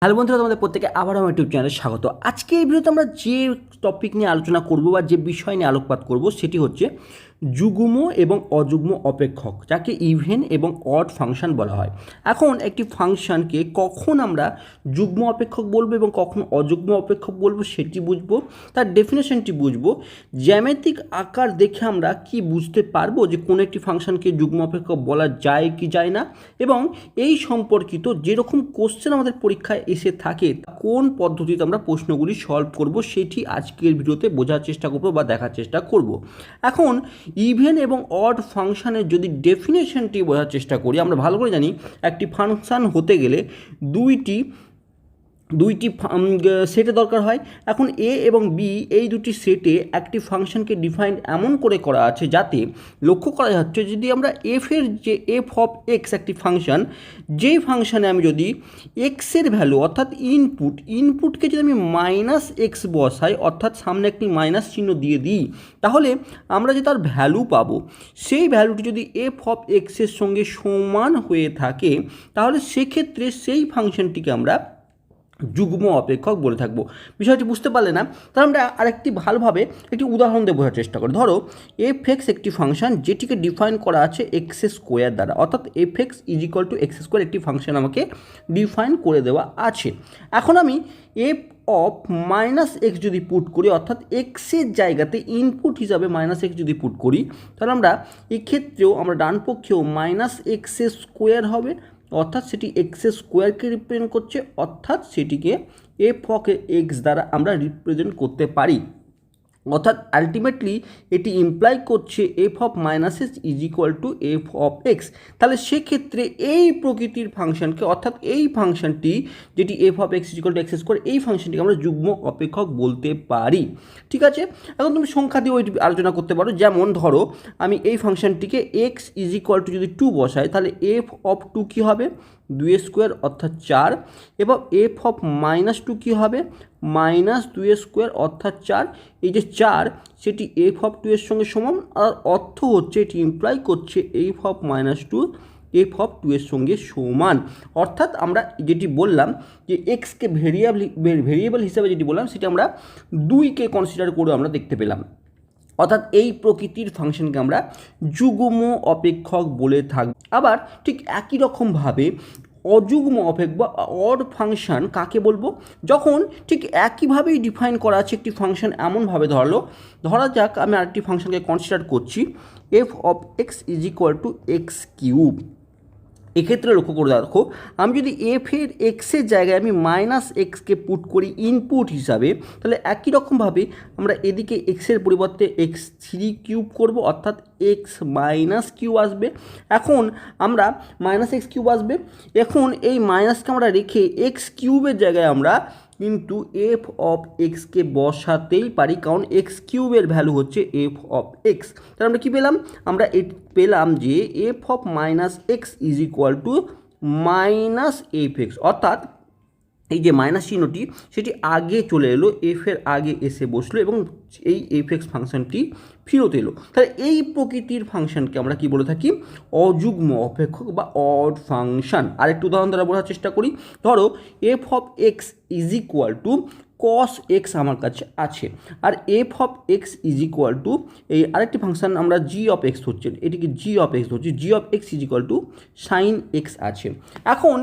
Hello বন্ধুরা, তোমাদের প্রত্যেকে আবার আমার ইউটিউব চ্যানেলে স্বাগত। আজকে এই ভিডিওতে আমরা যে টপিক নিয়ে আলোচনা করব বা যে বিষয় নিয়ে আলোকপাত করব সেটি হচ্ছে যুগ্ম এবং অযুগ্ম অপেক্ষক, যাকে ইভেন এবং অড ফাংশন বলা হয়। এখন একটি ফাংশনকে কখন আমরা যুগ্ম অপেক্ষক বলবো এবং কখন অযুগ্ম অপেক্ষক বলবো সেটি বুঝবো, তার ডেফিনেশনটি বুঝবো। জ্যামিতিক আকার দেখে আমরা কি বুঝতে পারবো যে কোনো একটি ফাংশনকে যুগ্ম অপেক্ষক বলা যায় কি যায় না, এবং এই সম্পর্কিত যেরকম কোশ্চেন আমাদের পরীক্ষায় এসে থাকে কোন পদ্ধতিতে আমরা প্রশ্নগুলি সলভ করব সেটি আজকের ভিডিওতে বোঝার চেষ্টা করব বা দেখার চেষ্টা করব। এখন ইভেন এবং অড ফাংশনের যদি ডেফিনেশনটি বোঝার চেষ্টা করি, আমরা ভালো করে জানি একটি ফাংশন হতে গেলে দুইটি সেটে দরকার হয়। এখন এ এবং বি এই দুটি সেটে একটি ফাংশনকে ডিফাইন এমন করে করা আছে যাতে লক্ষ্য করা যাচ্ছে যদি আমরা এফ অফ এক্স একটি ফাংশন, যেই ফাংশানে আমি যদি এক্সের ভ্যালু অর্থাৎ ইনপুটকে যদি আমি মাইনাস এক্স বসাই, অর্থাৎ সামনে একটি মাইনাস চিহ্ন দিয়ে দিই, তাহলে আমরা যে তার ভ্যালু পাবো সেই ভ্যালুটি যদি এফ অফ এক্সের সঙ্গে সমান হয়ে থাকে, তাহলে সেক্ষেত্রে সেই ফাংশনটিকে আমরা যুগ্ম অপেক্ষক বলে থাকবো। বিষয়টি বুঝতে পারলে না? তাহলে আমরা আরেকটি ভালোভাবে একটি উদাহরণ দিয়ে বোঝার চেষ্টা করি। ধরো এফ এক্স একটি ফাংশন যেটিকে ডিফাইন করা আছে এক্স স্কোয়ার দ্বারা, অর্থাৎ F x is equal to x square একটি ফাংশন আমাকে ডিফাইন করে দেওয়া আছে। এখন আমি এফ অফ মাইনাস এক্স যদি পুট করি, অর্থাৎ এক্সের জায়গাতে ইনপুট হিসাবে মাইনাস এক্স যদি পুট করি, তাহলে আমরা এক্ষেত্রেও আমরা ডান পক্ষেও মাইনাস এক্স স্কোয়ার হবে, অর্থাৎ সেটি এক্স স্কোয়ারকে রিপ্রেজেন্ট করছে, অর্থাৎ সেটিকে এফ অফ এক্স দ্বারা আমরা রিপ্রেজেন্ট করতে পারি। অর্থাৎ আলটিমেটলি এটি ইমপ্লাই করছে F of minus x is equal two F of x. তাহলে সেক্ষেত্রে এই প্রকৃতির ফাংশনকে, অর্থাৎ এই ফাংশনটি যেটি F of x is equal to x square, এই ফাংশনটিকে আমরা যুগ্ম অপেক্ষক বলতে পারি। ঠিক আছে, এখন তুমি সংখ্যা দিয়ে ওই আলোচনা করতে পারো। যেমন ধরো আমি এই ফাংশনটিকে এক্স ইজ ইকুয়াল টু যদি 2 বসাই, তাহলে এফ অফ 2 কী হবে? 2 স্কোয়ার অর্থাৎ 4, এবং এফ অফ মাইনাস 2 কী হবে? মাইনাস 2 স্কোয়ার অর্থাৎ 4। এই যে 4 সেটি এফ অফ 2 এর সঙ্গে সমান, আর অর্থ হচ্ছে এটি ইমপ্লাই করছে F of minus 2 F of 2 এর সঙ্গে সমান। অর্থাৎ আমরা যেটি বললাম যে এক্সকে ভেরিয়েবল হিসাবে যেটি বললাম সেটি আমরা 2কে কনসিডার করে আমরা দেখতে পেলাম। অর্থাৎ এই প্রকৃতির ফাংশনকে আমরা যুগ্ম অপেক্ষক বলে থাকব। আবার ঠিক একই রকমভাবে অযুগ্ম অপেক্ষক বা অড ফাংশন কাকে বলবো? যখন ঠিক একইভাবেই ডিফাইন করা আছে একটি ফাংশন, এমনভাবে ধরা যাক আমি আরেকটি ফাংশনকে কনসিডার করছি f of x is equal to x cube. এক্ষেত্রে লক্ষ্য করে দেখো, আমি যদি এফের এক্সের জায়গায় আমি মাইনাস এক্সকে পুট করি ইনপুট হিসাবে, তাহলে একই রকমভাবে আমরা এদিকে এক্সের পরিবর্তে এক্স থ্রি কিউব করবো, অর্থাৎ এক্স মাইনাস কিউ আসবে। এখন আমরা মাইনাস এক্স কিউব আসবে, এখন এই মাইনাসকে আমরা রেখে এক্স কিউবের জায়গায় আমরা কিন্তু এফ অফ এক্সকে বসাতেই পারি, কারণ এক্স কিউবের ভ্যালু হচ্ছে এফ অফ এক্স। তাহলে আমরা কী পেলাম? আমরা পেলাম যে F of minus x is equal two minus F x, অর্থাৎ এই যে মাইনাস চিহ্নটি সেটি আগে চলে এলো, এফের আগে এসে বসলো এবং এই এফ এক্স ফাংশনটি ফেরত এলো। তাহলে এই প্রকৃতির ফাংশনকে আমরা কি বলে থাকি? অযুগ্ম অপেক্ষক বা অড ফাংশন। আরেকটু উদাহরণ দ্বারা বোঝার চেষ্টা করি। ধরো f of x is equal to cos x আমার কাছে আছে, আর f of x is equal to এই আরেকটি ফাংশন আমরা জি অফ এক্স হচ্ছে, এটিকে জি অফ এক্স ধরছি, g of x is equal to sine x আছে। এখন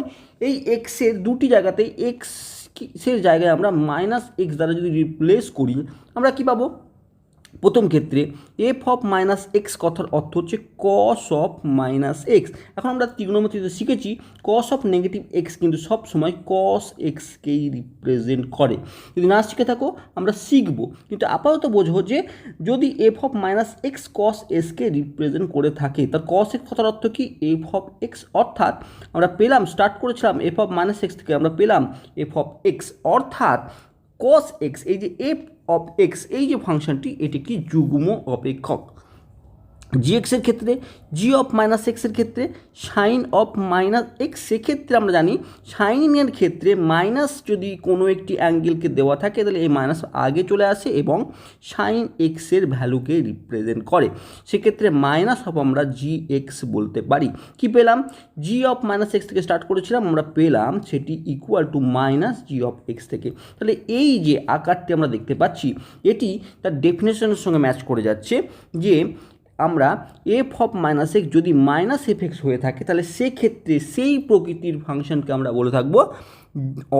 এই এক্সের দুটি জায়গাতেই এক্সের জায়গায় আমরা মাইনাস এক্স দ্বারা যদি রিপ্লেস করি, আমরা কী পাবো? প্রথম ক্ষেত্রে এফ অফ মাইনাস এক্স কথার অর্থ হচ্ছে কস অফ মাইনাস এক্স। এখন আমরা ত্রিগোণমিতিতে শিখেছি কস অফ নেগেটিভ এক্স কিন্তু সবসময় কস এক্সকেই রিপ্রেজেন্ট করে। যদি না শিখে থাকো আমরা শিখবো, কিন্তু আপাতত বোঝো যে যদি f of minus x cos এক্সকে রিপ্রেজেন্ট করে থাকে, তার কস এক্স কথার অর্থ কি? F of x. অর্থাৎ আমরা পেলাম, স্টার্ট করেছিলাম এফ অফ মাইনাস এক্স থেকে, আমরা পেলাম এফ অফ এক্স, অর্থাৎ কস এক্স, এই যে এফ অফ এক্স এই যে ফাংশনটি, এটি কি যুগ্ম অপেক্ষক। জিএক্সের ক্ষেত্রে জি অফ মাইনাস এক্সের ক্ষেত্রে সাইন অফ মাইনাস এক্স, সেক্ষেত্রে আমরা জানি সাইনের ক্ষেত্রে মাইনাস যদি কোনো একটি অ্যাঙ্গেলকে দেওয়া থাকে তাহলে এই মাইনাস আগে চলে আসে এবং সাইন এক্সের ভ্যালুকে রিপ্রেজেন্ট করে, সেক্ষেত্রে মাইনাস অফ আমরা জি এক্স বলতে পারি। কি পেলাম? জি অফ মাইনাস এক্স থেকে স্টার্ট করেছিলাম, আমরা পেলাম সেটি equal to minus G of x থেকে। তাহলে এই যে আকারটি আমরা দেখতে পাচ্ছি এটি তার ডেফিনেশনের সঙ্গে ম্যাচ করে যাচ্ছে যে আমরা এফ অফ মাইনাস এক্স যদি মাইনাস এফ এক্স হয়ে থাকে তাহলে সেক্ষেত্রে সেই প্রকৃতির ফাংশনকে আমরা বলে থাকবো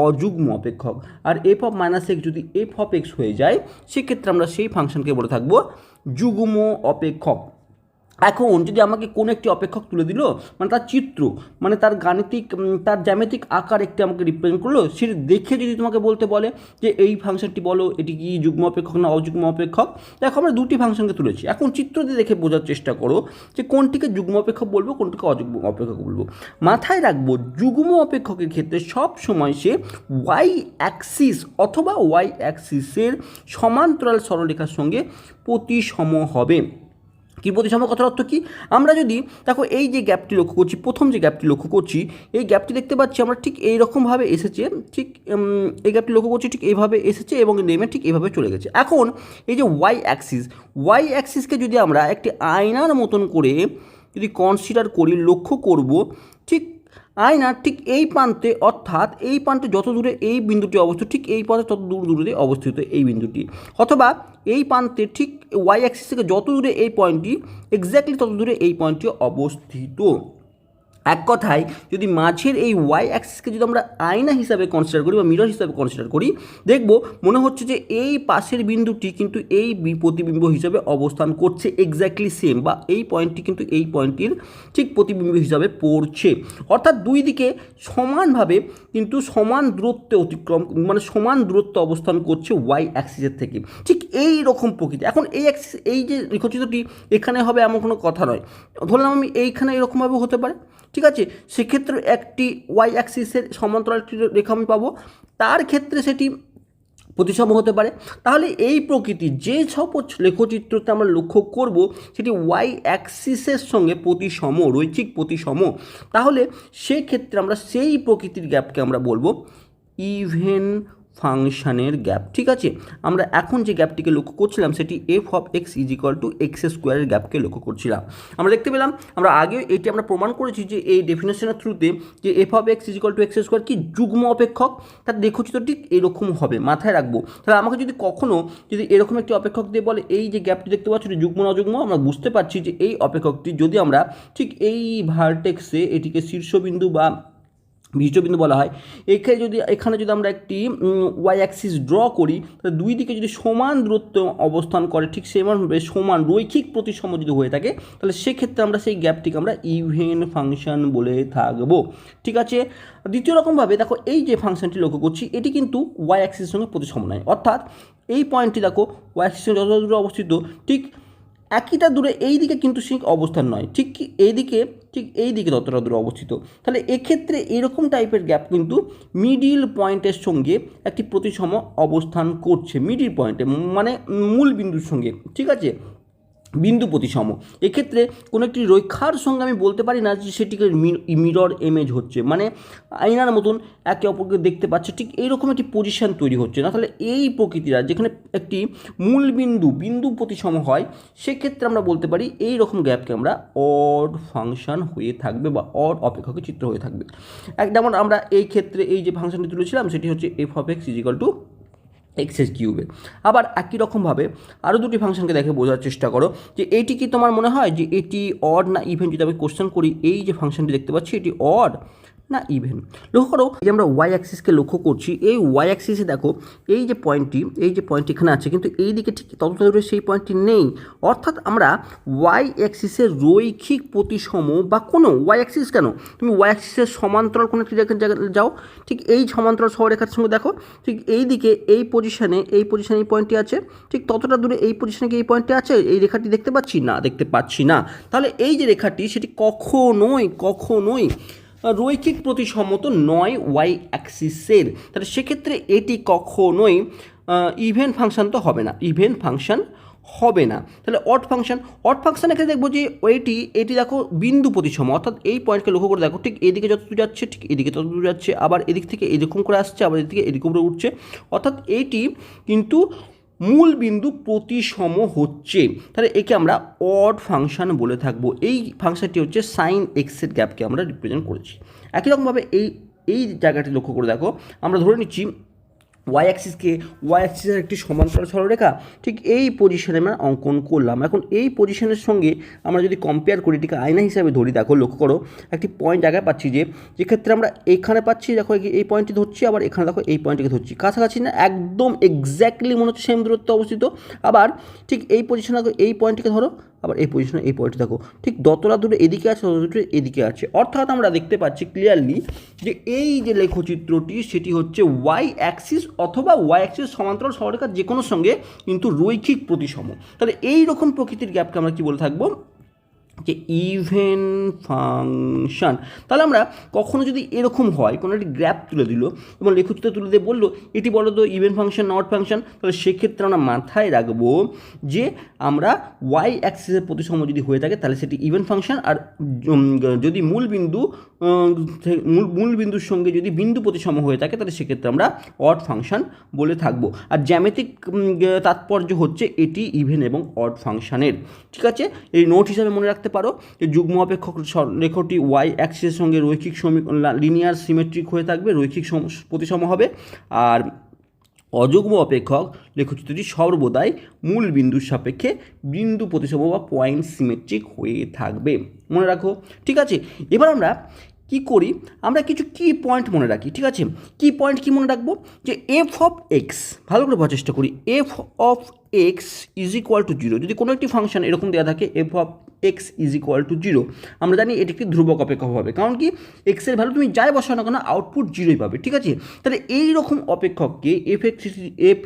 অযুগ্ম অপেক্ষক, আর এফ অফ মাইনাস এক্স যদি এফ অফ এক্স হয়ে যায় সেক্ষেত্রে আমরা সেই ফাংশনকে বলে থাকবো যুগ্ম অপেক্ষক। এখন যদি আমাকে কোনো একটি অপেক্ষক তুলে দিল, মানে তার চিত্র, মানে তার গাণিতিক তার জ্যামিতিক আকার একটি আমাকে রিপ্রেজেন্ট করলো, সেটি দেখে যদি তোমাকে বলতে বলে যে এই ফাংশনটি বলো এটি কি যুগ্ম অপেক্ষক না অযুগ্ম অপেক্ষক, দেখো আমরা দুটি ফাংশনকে তুলেছি, এখন চিত্র দিয়ে দেখে বোঝার চেষ্টা করো যে কোনটিকে যুগ্ম অপেক্ষক বলবো কোনটিকে অযুগ্ম অপেক্ষক বলবো। মাথায় রাখবো যুগ্ম অপেক্ষকের ক্ষেত্রে সব সময় সে ওয়াই অ্যাক্সিস অথবা ওয়াই অ্যাক্সিসের সমান্তরাল সরলরেখার সঙ্গে প্রতিসম হবে। কি প্রতিসম কথার অর্থ কি? আমরা যদি দেখো এই যে গ্যাপটি লক্ষ্য করছি, প্রথম যে গ্যাপটি লক্ষ্য করছি, এই গ্যাপটি দেখতে পাচ্ছি আমরা ঠিক এইরকমভাবে এসেছে, ঠিক এই গ্যাপটি লক্ষ্য করছি ঠিক এইভাবে এসেছে এবং নেমে ঠিক এইভাবে চলে গেছে। এখন এই যে ওয়াই অ্যাক্সিসকে যদি আমরা একটি আয়নার মতন করে যদি কনসিডার করি, লক্ষ্য করব ঠিক আয়নার ঠিক এই প্রান্তে, অর্থাৎ এই প্রান্তে যত দূরে এই বিন্দুটি অবস্থিত ঠিক এই প্রান্তে তত দূরে অবস্থিত এই বিন্দুটি, অথবা এই প্রান্তে ঠিক ওয়াই অ্যাক্সিস থেকে যত দূরে এই পয়েন্টটি এক্স্যাক্টলি তত দূরে এই পয়েন্টটি অবস্থিত। এক কথায় যদি মাঝের এই ওয়াই অ্যাক্সিসকে যদি আমরা আয়না হিসাবে কনসিডার করি বা মিরর হিসাবে কনসিডার করি, দেখব মনে হচ্ছে যে এই পাশের বিন্দুটি কিন্তু এই প্রতিবিম্ব হিসাবে অবস্থান করছে এক্স্যাক্টলি সেম, বা এই পয়েন্টটি কিন্তু এই পয়েন্টটির ঠিক প্রতিবিম্ব হিসাবে পড়ছে, অর্থাৎ দুই দিকে সমানভাবে কিন্তু সমান দূরত্বে অতিক্রম, মানে সমান দূরত্ব অবস্থান করছে ওয়াই অ্যাক্সিসের থেকে, ঠিক এই রকম প্রকৃতি। এখন এই অ্যাক্সিস এই যে রেখাচিত্রটি এখানে হবে এমন কোনো কথা নয়, ধরলাম আমি এইখানে এরকমভাবে হতে পারে, ঠিক আছে, সেক্ষেত্রে একটি ওয়াই অ্যাক্সিসের সমান্তরাল একটি রেখা আমি পাবো, তার ক্ষেত্রে সেটি প্রতিসম হতে পারে। তাহলে এই প্রকৃতি যে সব লেখচিত্রতে আমরা লক্ষ্য করব সেটি ওয়াই অ্যাক্সিসের সঙ্গে প্রতিসম, রৈখিক প্রতিসম, তাহলে সেক্ষেত্রে আমরা সেই প্রকৃতির গ্যাপকে আমরা বলবো ইভেন ফাংশনের গ্যাপ। ঠিক আছে, আমরা এখন যে গ্যাপটিকে লক্ষ্য করছিলাম সেটি F of x is equal to x স্কোয়ারের গ্যাপকে লক্ষ্য করছিলাম। আমরা দেখতে পেলাম, আমরা আগে এটি আমরা প্রমাণ করেছি যে এই ডেফিনেশনের থ্রুতে যে F of x is equal to x square কি যুগ্ম অপেক্ষক, তার লেখচিত্র ঠিক এরকম হবে, মাথায় রাখবো। তাহলে আমাকে যদি কখনো যদি এরকম একটি অপেক্ষক দিয়ে বলে এই যে গ্যাপটি দেখতে পাচ্ছ এটি যুগ্ম না অযুগ্ম, আমরা বুঝতে পারছি যে এই অপেক্ষকটি যদি আমরা ঠিক এই ভার্টেক্সে এটিকে শীর্ষবিন্দু বা বিন্দু বলা হয়, এখানে যদি আমরা একটি ওয়াই অ্যাক্সিস ড্র করি তাহলে দুই দিকে যদি সমান দূরত্ব অবস্থান করে ঠিক সেমনভাবে সমান রৈখিক প্রতিসম যদি হয়ে থাকে তাহলে সেক্ষেত্রে আমরা সেই গ্যাপটিকে আমরা ইভেন ফাংশন বলে থাকবো। ঠিক আছে, দ্বিতীয় রকমভাবে দেখো এই যে ফাংশনটি লক্ষ্য করছি এটি কিন্তু ওয়াই অ্যাক্সিসের সঙ্গে প্রতিসম নয়, অর্থাৎ এই পয়েন্টটি দেখো ওয়াই অ্যাক্সিসের যত দূরে অবস্থিত ঠিক একইটা দূরে এই দিকে কিন্তু সেই অবস্থান নয়, ঠিক কি এই দিকে ততটা দূরে অবস্থিত। তাহলে এক্ষেত্রে এরকম টাইপের গ্যাপ কিন্তু মিডিল পয়েন্টের সঙ্গে একটি প্রতিসম অবস্থান করছে, মিডিল পয়েন্টে মানে মূল বিন্দুর সঙ্গে, ঠিক আছে, বিন্দু প্রতিসম। এক্ষেত্রে কোনো একটি রেখার সঙ্গে আমি বলতে পারি না যে সেটিকে মিরর ইমেজ হচ্ছে, মানে আয়নার মতন একে অপরকে দেখতে পাচ্ছে, ঠিক এইরকম একটি পজিশন তৈরি হচ্ছে না। তাহলে এই প্রকৃতিরা যেখানে একটি মূল বিন্দু প্রতিসম হয় সেক্ষেত্রে আমরা বলতে পারি এই রকম গ্যাপকে আমরা অড ফাংশন হয়ে থাকবে বা অড অপেক্ষকের চিত্র হয়ে থাকবে। যেমন আমরা এই ক্ষেত্রে এই যে ফাংশনটি তুলেছিলাম সেটি হচ্ছে f of x is equal to এক্সেস কিউবে। আবার একই রকমভাবে আরও দুটি ফাংশনকে দেখে বোঝার চেষ্টা করো যে এইটি কি তোমার মনে হয় যে এটি অড না ইভেন। যদি আমি কোশ্চেন করি এই যে ফাংশনটি দেখতে পাচ্ছি এটি অড না ইভেন। লক্ষ্য করো যে আমরা ওয়াই অ্যাক্সিসকে লক্ষ্য করছি, এই ওয়াই অ্যাক্সিসে দেখো এই যে পয়েন্টটি এখানে আছে কিন্তু এই দিকে ঠিক ততটা দূরে সেই পয়েন্টটি নেই, অর্থাৎ আমরা ওয়াই অ্যাক্সিসের রৈখিক প্রতিসম বা কোনো ওয়াই অ্যাক্সিস কেন তুমি ওয়াই অ্যাক্সিসের সমান্তরাল কোনো একটি জায়গায় যাও, ঠিক এই সমান্তরাল সরলরেখার সঙ্গে দেখো ঠিক এই দিকে এই পজিশনে এই পয়েন্টটি আছে, ঠিক ততটা দূরে এই পজিশনে কি এই পয়েন্টটি আছে, এই রেখাটি দেখতে পাচ্ছি না। তাহলে এই যে রেখাটি সেটি কখনোই রৈখিক প্রতিসম তো নয় ওয়াই অ্যাক্সিসের, তাহলে সেক্ষেত্রে এটি কখনোই ইভেন ফাংশন তো হবে না, ইভেন ফাংশন হবে না। তাহলে অড ফাংশান এখানে দেখবো যে এটি দেখো বিন্দু প্রতিসম, অর্থাৎ এই পয়েন্টকে লক্ষ্য করে দেখো ঠিক এদিকে যতদূর যাচ্ছে ঠিক এদিকে ততদূর যাচ্ছে, আবার এদিক থেকে এরকম করে আসছে, আবার এদিকে এরকম করে উঠছে, অর্থাৎ এইটি কিন্তু মূল বিন্দু প্রতিসম হচ্ছে। তাহলে একে আমরা অড ফাংশন বলে থাকবো। এই ফাংশনটি হচ্ছে সাইন এক্সের গ্যাপকে আমরা রিপ্রেজেন্ট করেছি। একই রকমভাবে এই জায়গাটি লক্ষ্য করে দেখো, আমরা ধরে নিচ্ছি ওয়াই অ্যাক্সিসের একটি সমান্তরাল সরলরেখা ঠিক এই পজিশনে আমরা অঙ্কন করলাম। এখন এই পজিশনের সঙ্গে আমরা যদি কম্পেয়ার করি, এটিকে আয়না হিসাবে ধরি, দেখো লক্ষ্য করো একটি পয়েন্ট জায়গায় পাচ্ছি যেক্ষেত্রে আমরা এখানে পাচ্ছি, দেখো এই পয়েন্টটি ধরছি, আবার এখানে দেখো এই পয়েন্টটিকে ধরছি, কাছাকাছি না, একদম এক্স্যাক্টলি মনে হচ্ছে সেম দূরত্ব অবস্থিত। আবার ঠিক এই পজিশনে দেখো এই পয়েন্টটিকে ধরো, আবার এই পজিশনে এই পয়েন্টটি দেখো ঠিক যতটা দূরে এদিকে আছে তত দূরে এদিকে আছে, অর্থাৎ আমরা দেখতে পাচ্ছি ক্লিয়ারলি যে এই যে লেখচিত্রটি সেটি হচ্ছে ওয়াই অ্যাক্সিস অথবা ওয়াই অ্যাক্সিস সমান্তরাল সরলরেখার যে কোনো সঙ্গে কিন্তু রৈখিক প্রতিসম। তাহলে এই রকম প্রকৃতির গ্যাপকে আমরা কি বলে থাকবো, যে ইভেন ফাংশন। তাহলে আমরা কখনো যদি এরকম হয়, কোনো একটি গ্রাফ তুলে দিল এবং লেখচিত্র তুলে দিয়ে বললো এটি বলো তো ইভেন ফাংশন না অড ফাংশন, তাহলে সেক্ষেত্রে আমরা মাথায় রাখবো যে আমরা ওয়াই অ্যাক্সিসের প্রতিসম যদি হয়ে থাকে তাহলে সেটি ইভেন ফাংশন, আর যদি মূল বিন্দুর সঙ্গে যদি বিন্দু প্রতিসম হয়ে থাকে তাহলে সেক্ষেত্রে আমরা অড ফাংশন বলে থাকবো। আর জ্যামিতিক তাৎপর্য হচ্ছে এটি ইভেন এবং অড ফাংশনের। ঠিক আছে, এই নোট হিসাবে মনে রাখতে পারো যে যুগ্ম অপেক্ষক রেখাটি ওয়াই অ্যাক্সিসের সঙ্গে রৈখিক লিনিয়ার সিমেট্রিক হয়ে থাকবে, রৈখিক প্রতিসম হবে। আর অযুগ্ম অপেক্ষক লেখচিত্রটি সর্বদাই মূল বিন্দুর সাপেক্ষে বিন্দু প্রতিসম বা পয়েন্ট সিমেট্রিক হয়ে থাকবে, মনে রাখো। ঠিক আছে, এবার আমরা কি করি, আমরা কিছু কি পয়েন্ট মনে রাখি। ঠিক আছে, কি পয়েন্ট কি মনে রাখবো, যে এফ অফ এক্স, ভালো করে বোঝার চেষ্টা করি, F of x is equal to zero. যদি কোনো একটি ফাংশন এরকম দেওয়া থাকে F of x is equal to zero, আমরা জানি এটি একটি ধ্রুবক অপেক্ষক হবে, কারণ কি এক্সের ভ্যালু তুমি যাই বসাও না কেন আউটপুট জিরোই পাবে। ঠিক আছে, তাহলে এই রকম অপেক্ষককে f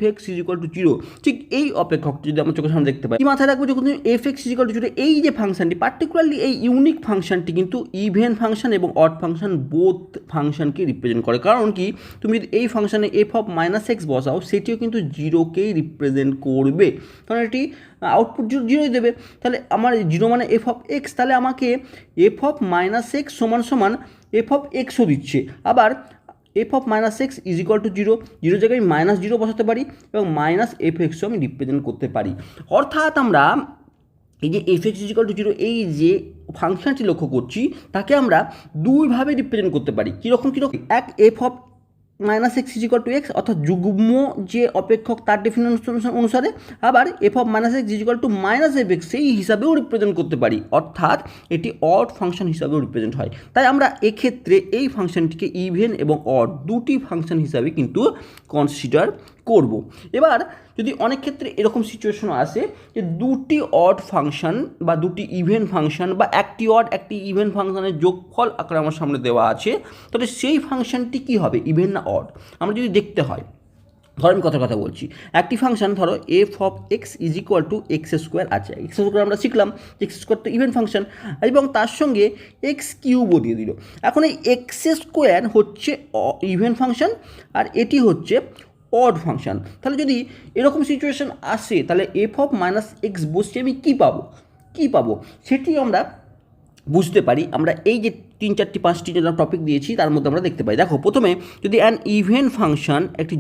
x is equal to zero, ঠিক এই অপেক্ষকটি যদি আমরা চোখের সামনে দেখতে পাই, কি মাথায় রাখবো, যখন তুমি F x is equal to zero, এই যে ফাংশনটি পার্টিকুলারলি এই ইউনিক ফাংশনটি কিন্তু ইভেন ফাংশন এবং অড ফাংশন বোথ ফাংশনকে রিপ্রেজেন্ট করে। কারণ কি তুমি যদি এই ফাংশনে এফ অফ মাইনাস এক্স বসাও সেটিও কিন্তু জিরোকেই রিপ্রেজেন্ট করবে, কারণ এটি আউটপুট জিরোই দেবে। তাহলে আমার জিরো মানে এফ অফ এক্স, তাহলে আমাকে এফ অফ মাইনাস এক্স সমান এফ অফ এক্সও দিচ্ছে। আবার F of minus x is equal to zero, zero জায়গায় আমি মাইনাস জিরো বসাতে পারি এবং মাইনাস এফ এক্সও আমি রিপ্রেজেন্ট করতে পারি। অর্থাৎ আমরা এই যে F x is equal to zero এই যে ফাংশনটি লক্ষ্য করছি তাকে আমরা দুইভাবে রিপ্রেজেন্ট করতে পারি। কীরকম এক, F of minus x is equal to x, অর্থাৎ যুগ্ম যে অপেক্ষক তার ডেফিনেশন অনুসারে। আবার F of minus x is equal two minus F x সেই হিসাবেও রিপ্রেজেন্ট করতে পারি, অর্থাৎ এটি অড ফাংশন হিসাবেও রিপ্রেজেন্ট হয়। তাই আমরা এক্ষেত্রে এই ফাংশনটিকে ইভেন এবং অড দুটি ফাংশন হিসাবে কিন্তু কনসিডার করব। এবার যদি অনেক ক্ষেত্রে এরকম সিচুয়েশন আসে যে দুটি অড ফাংশন বা দুটি ইভেন ফাংশন বা একটি অড একটি ইভেন ফাংশনের যোগফল আকারে আমার সামনে দেওয়া আছে, তাহলে সেই ফাংশনটি কী হবে, ইভেন না অড, আমরা যদি দেখতে হয়। ধরো আমি কথা বলছি, একটি ফাংশন ধরো f of x is equal to x square আছে, এক্স স্কোয়ার আমরা শিখলাম, এক্স স্কোয়ার তো ইভেন ফাংশন এবং তার সঙ্গে এক্স কিউবও দিয়ে দিল। এখন এই এক্স স্কোয়ার হচ্ছে ইভেন ফাংশন আর এটি হচ্ছে অড ফাংশন। তাহলে যদি এরকম সিচুয়েশন আসে তাহলে এফ অফ মাইনাস এক্স বসে আমি কী পাবো সেটি আমরা বুঝতে পারি। আমরা এই যে 3-4-5টি যে টপিক দিয়েছি তার মধ্যে আমরা দেখতে পাই। দেখো প্রথমে যদি অ্যান ইভেন ফাংশন একটি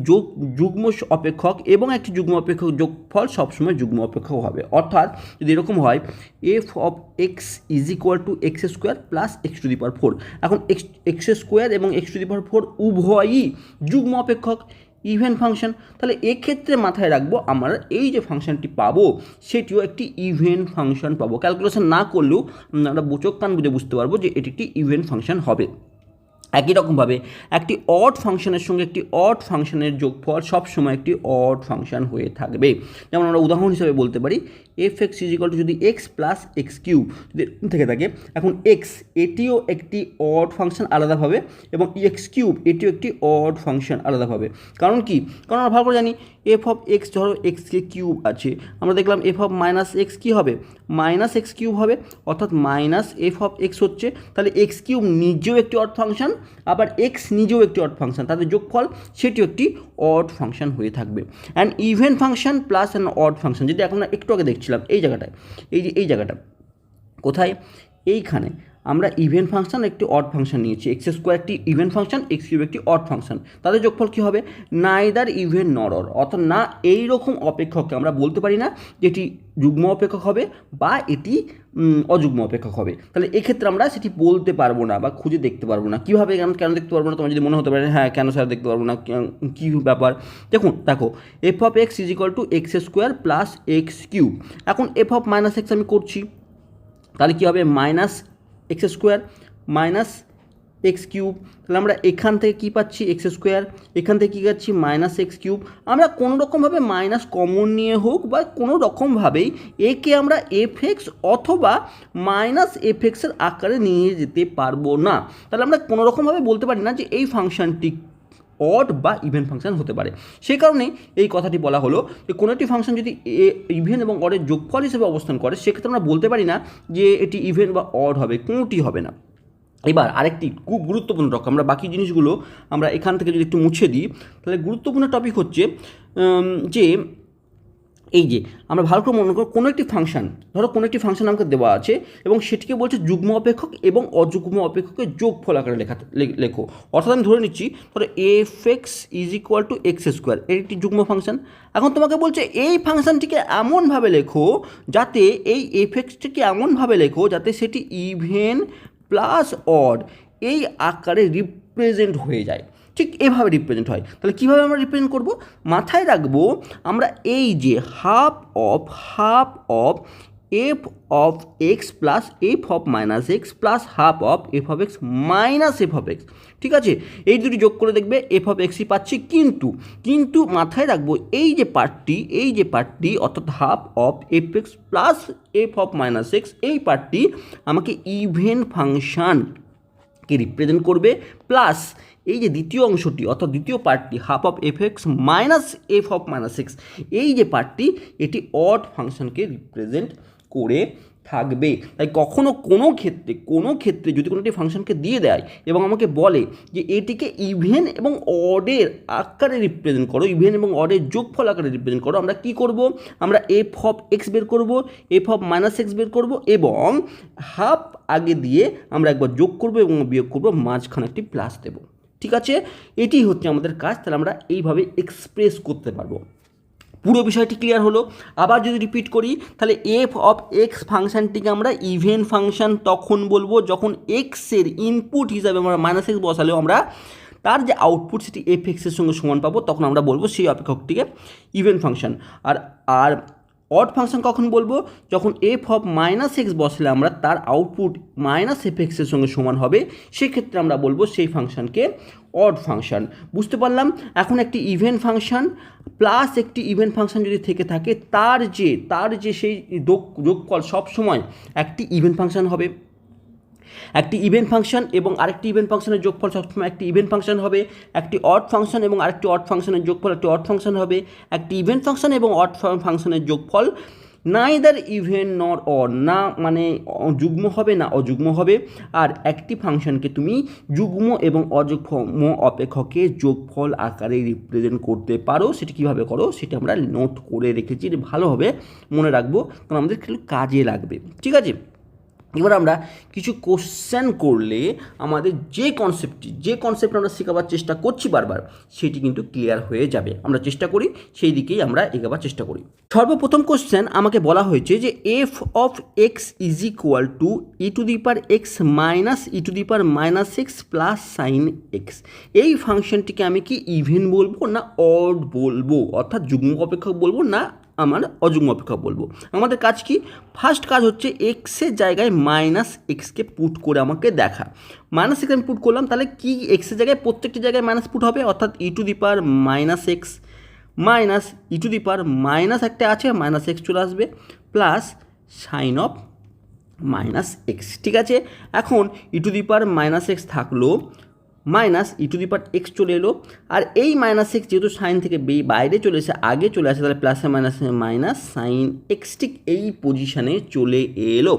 যুগ্ম অপেক্ষক এবং একটি যুগ্ম অপেক্ষক যোগফল সবসময় যুগ্ম অপেক্ষক হবে, অর্থাৎ যদি এরকম হয় f of x is equal to x square plus x to the power 4, এখন এক্স স্কোয়ার এবং এক্স টু দি পাওয়ার 4 উভয়ই যুগ্ম অপেক্ষক ইভেন ফাংশন, তাহলে এক্ষেত্রে মাথায় রাখবো আমরা এই যে ফাংশনটি পাবো সেটিও একটি ইভেন ফাংশন পাবো। ক্যালকুলেশন না করলেও আমরা চোখ কান বুঝে বুঝতে পারবো যে এটি একটি ইভেন ফাংশন হবে। একই রকমভাবে একটি অড ফাংশনের সঙ্গে একটি অড ফাংশনের যোগফল সবসময় একটি অড ফাংশন হয়ে থাকবে। যেমন আমরা উদাহরণ হিসেবে বলতে পারি F x is equal two যদি এক্স প্লাস এক্স কিউব যদি থেকে থাকে, এখন এক্স এটিও একটি অড ফাংশন আলাদাভাবে এবং এক্স কিউব এটিও একটি অড ফাংশন আলাদাভাবে। কারণ কি, কারণ আমরা ভালো করে জানি এফ অফ এক্স ধরো এক্সকে কিউব আছে, আমরা দেখলাম এফ অফ মাইনাস এক্স কী হবে, মাইনাস এক্স কিউব হবে, অর্থাৎ মাইনাস এফ অফ এক্স হচ্ছে, তাহলে এক্স কিউব নিজেও একটি অড ফাংশন আবার এক্স নিজেও একটি অড ফাংশন, তাদের যোগফল সেটিও একটি অড ফাংশন হয়ে থাকবে। And even function plus an odd function, যেটা এখন একটু আগে দেখছিলাম এই জায়গাটায়, এই জায়গাটা কোথায়, এইখানে আমরা ইভেন ফাংশন একটি অড ফাংশন নিয়েছি, এক্স স্কোয়ার একটি ইভেন ফাংশন, এক্স কিউব একটি অড ফাংশন, তাদের যোগফল কী হবে, নাইদার ইভেন নর অড, অর্থাৎ না এই রকম অপেক্ষককে আমরা বলতে পারি না যে এটি যুগ্ম অপেক্ষক হবে বা এটি অযুগ্ম অপেক্ষক হবে। তাহলে এক্ষেত্রে আমরা সেটি বলতে পারবো না বা খুঁজে দেখতে পারবো না। কীভাবে কেন দেখতে পারবো না, তোমার যদি মনে হতে পারে হ্যাঁ কেন স্যার দেখতে পারবো না, কী ব্যাপার, দেখো F of x is equal to x square plus x cube. এখন এফ অফ মাইনাস এক্স আমি করছি, তাহলে কী হবে, minus x square minus x cube. তাহলে আমরা এখান থেকে কী পাচ্ছি, এক্স স্কোয়ার, এখান থেকে কী পাচ্ছি, মাইনাস এক্স কিউব। আমরা কোনো রকমভাবে মাইনাস কমন নিয়ে হোক বা কোনো রকমভাবেই একে আমরা এফ এক্স অথবা মাইনাস এফ এক্সের আকারে নিয়ে যেতে পারবো না। তাহলে আমরা কোনো রকমভাবে বলতে পারি না যে এই ফাংশনটি অড বা ইভেন ফাংশন হতে পারে। সেই কারণে এই কথাটি বলা হলো যে কোনো একটি ফাংশন যদি ইভেন এবং অডের যোগফল হিসেবে অবস্থান করে সেক্ষেত্রে আমরা বলতে পারি না যে এটি ইভেন বা অড হবে, কোনোটি হবে না। এবার আরেকটি খুব গুরুত্বপূর্ণ টপিক, আমরা বাকি জিনিসগুলো আমরা এখান থেকে যদি একটু মুছে দিই তাহলে গুরুত্বপূর্ণ টপিক হচ্ছে যে এই যে আমরা ভালো করে মনে করো কোনো একটি ফাংশন, ধরো কোনো একটি ফাংশন আমাকে দেওয়া আছে এবং সেটিকে বলছে যুগ্ম অপেক্ষক এবং অযুগ্ম অপেক্ষকের যোগফল আকারে লেখো। অর্থাৎ আমি ধরে নিচ্ছি ধরো F x is equal to x square, এর একটি যুগ্ম ফাংশন। এখন তোমাকে বলছে এই ফাংশনটিকে এমনভাবে লেখো যাতে এই এফ এক্সটিকে এমনভাবে লেখো যাতে সেটি ইভেন প্লাস অড এই আকারে রিপ্রেজেন্ট হয়ে যায়, ঠিক এভাবে রিপ্রেজেন্ট হয়। তাহলে কীভাবে আমরা রিপ্রেজেন্ট করব, মাথায় রাখবো আমরা এই যে half of F of x plus F of minus x plus half of F of x minus f of x, ঠিক আছে, এই দুটি যোগ করে দেখবে এফ অফ এক্সই পাচ্ছি। কিন্তু মাথায় রাখবো এই যে পার্টটি অর্থাৎ half of f x plus F of minus x, এই পার্টটি আমাকে ইভেন ফাংশনকে রিপ্রেজেন্ট করবে, প্লাস এই যে দ্বিতীয় অংশটি অর্থাৎ দ্বিতীয় পার্টটি half of f x minus f of minus x, এই যে পার্টটি এটি অড ফাংশনকে রিপ্রেজেন্ট করে থাকবে। তাই কোনো ক্ষেত্রে যদি কোনো একটি ফাংশনকে দিয়ে দেয় এবং আমাকে বলে যে এটিকে ইভেন এবং অডের আকারে রিপ্রেজেন্ট করো, ইভেন এবং অডের যোগফল আকারে রিপ্রেজেন্ট করো, আমরা কি করব, আমরা এফ অফ এক্স বের করব, এফ অফ মাইনাস এক্স বের করব এবং হাফ আগে দিয়ে আমরা একবার যোগ করব এবং বিয়োগ করব, মাঝখানে একটি প্লাস দেব, ঠিক আছে। এটি হচ্ছে আমাদের কাজ। তাহলে আমরা এইভাবে এক্সপ্রেস করতে পারবো। পুরো বিষয়টি ক্লিয়ার হলো। আবার যদি রিপিট করি তাহলে এফ অফ এক্স ফাংশনটিকে আমরা ইভেন ফাংশন তখন বলবো যখন এক্সের ইনপুট হিসাবে আমরা মাইনাস এক্স বসালেও আমরা তার যে আউটপুট সেটি এফ এক্সের সঙ্গে সমান পাবো, তখন আমরা বলবো সেই অপেক্ষকটিকে ইভেন ফাংশন। আর অড ফাংশন কখন বলবো, যখন এফ অফ মাইনাস এক্স বসলে আমরা তার আউটপুট মাইনাস এফ এক্সের সঙ্গে সমান হবে, সেক্ষেত্রে আমরা বলবো সেই ফাংশনকে অড ফাংশন। বুঝতে পারলাম। এখন একটি ইভেন ফাংশন প্লাস একটি ইভেন ফাংশন যদি থেকে থাকে তার যে সেই যোগফল সবসময় একটি ইভেন ফাংশন হবে। একটি ইভেন ফাংশন এবং আরেকটি ইভেন ফাংশনের যোগফল সবসময় একটি ইভেন ফাংশন হবে। একটি অড ফাংশন এবং আরেকটি অড ফাংশনের যোগফল একটি অড ফাংশন হবে। একটি ইভেন ফাংশন এবং অড ফাংশনের যোগফল নাইদার ইভেন নর অড, না মানে যুগ্ম হবে না অযুগ্ম হবে। আর একটি ফাংশনকে তুমি যুগ্ম এবং অযুগ্ম অপেক্ষকের যোগফল আকারে রিপ্রেজেন্ট করতে পারো। সেটি কীভাবে করো সেটি আমরা নোট করে রেখেছি, ভালোভাবে মনে রাখবো কারণ আমাদের একটু কাজে লাগবে, ঠিক আছে। এবার আমরা কিছু কোশ্চেন করলে আমাদের যে কনসেপ্ট আমরা শেখাবার চেষ্টা করছি বারবার সেটি কিন্তু ক্লিয়ার হয়ে যাবে। আমরা চেষ্টা করি সেই দিকেই আমরা এগোবার চেষ্টা করি। সর্বপ্রথম কোশ্চেন আমাকে বলা হয়েছে যে F of x is equal two E to the power x minus e to the power minus x plus sign x. এই ফাংশনটিকে আমি কি ইভেন বলবো না অড বলবো, অর্থাৎ যুগ্ম অপেক্ষক বলবো না আমার অযুগ্ম অপেক্ষক বলবো। আমাদের কাজ কি, ফার্স্ট কাজ হচ্ছে এক্সের জায়গায় মাইনাস এক্সকে পুট করে আমাকে দেখা। মাইনাস এক্স আমি পুট করলাম, তাহলে কি এক্সের জায়গায় প্রত্যেকটি জায়গায় মাইনাস পুট হবে, অর্থাৎ e to the power minus x minus e to the power minus একটা আছে মাইনাস এক্স চলে আসবে plus sine of minus x, ঠিক আছে। এখন e to the power minus x থাকলো minus e to the power x চলে এলো, আর এই মাইনাস এক্স যেহেতু সাইন থেকে বাইরে চলে এসে আগে চলে আসে, তাহলে প্লাসে মাইনাসে মাইনাস সাইন এক্স ঠিক এই পজিশানে চলে এলো।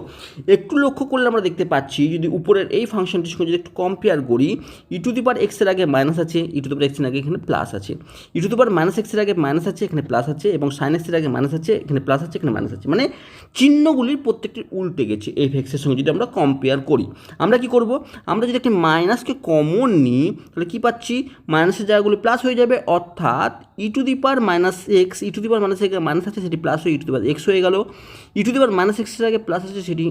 একটু লক্ষ্য করলে আমরা দেখতে পাচ্ছি যদি উপরের এই ফাংশনটির সঙ্গে যদি একটু কম্পেয়ার করি, ই টু দি পাওয়ার এক্সের আগে মাইনাস আছে, ই টু দি পাওয়ার এক্সের আগে এখানে প্লাস আছে, ই টু দি পাওয়ার মাইনাস এক্সের আগে মাইনাস আছে, এখানে প্লাস আছে, এবং সাইন এক্সের আগে মাইনাস আছে, এখানে প্লাস আছে, এখানে মাইনাস আছে, মানে চিহ্নগুলির প্রত্যেকটি উল্টে গেছে এফ এক্সের সঙ্গে যদি আমরা কম্পেয়ার করি। আমরা কি করব, আমরা যদি একটি মাইনাসকে কমন নিই তাহলে কী পাচ্ছি, মাইনাসের জায়গাগুলি প্লাস হয়ে যাবে, অর্থাৎ e to the power minus x, e to the power minus x minus আছে সেটি প্লাস হয়ে ই টু দি পাওয়ার এক্স হয়ে গেল, ই টু দি পাওয়ার মাইনাস এক্সের আগে প্লাস আছে সেটি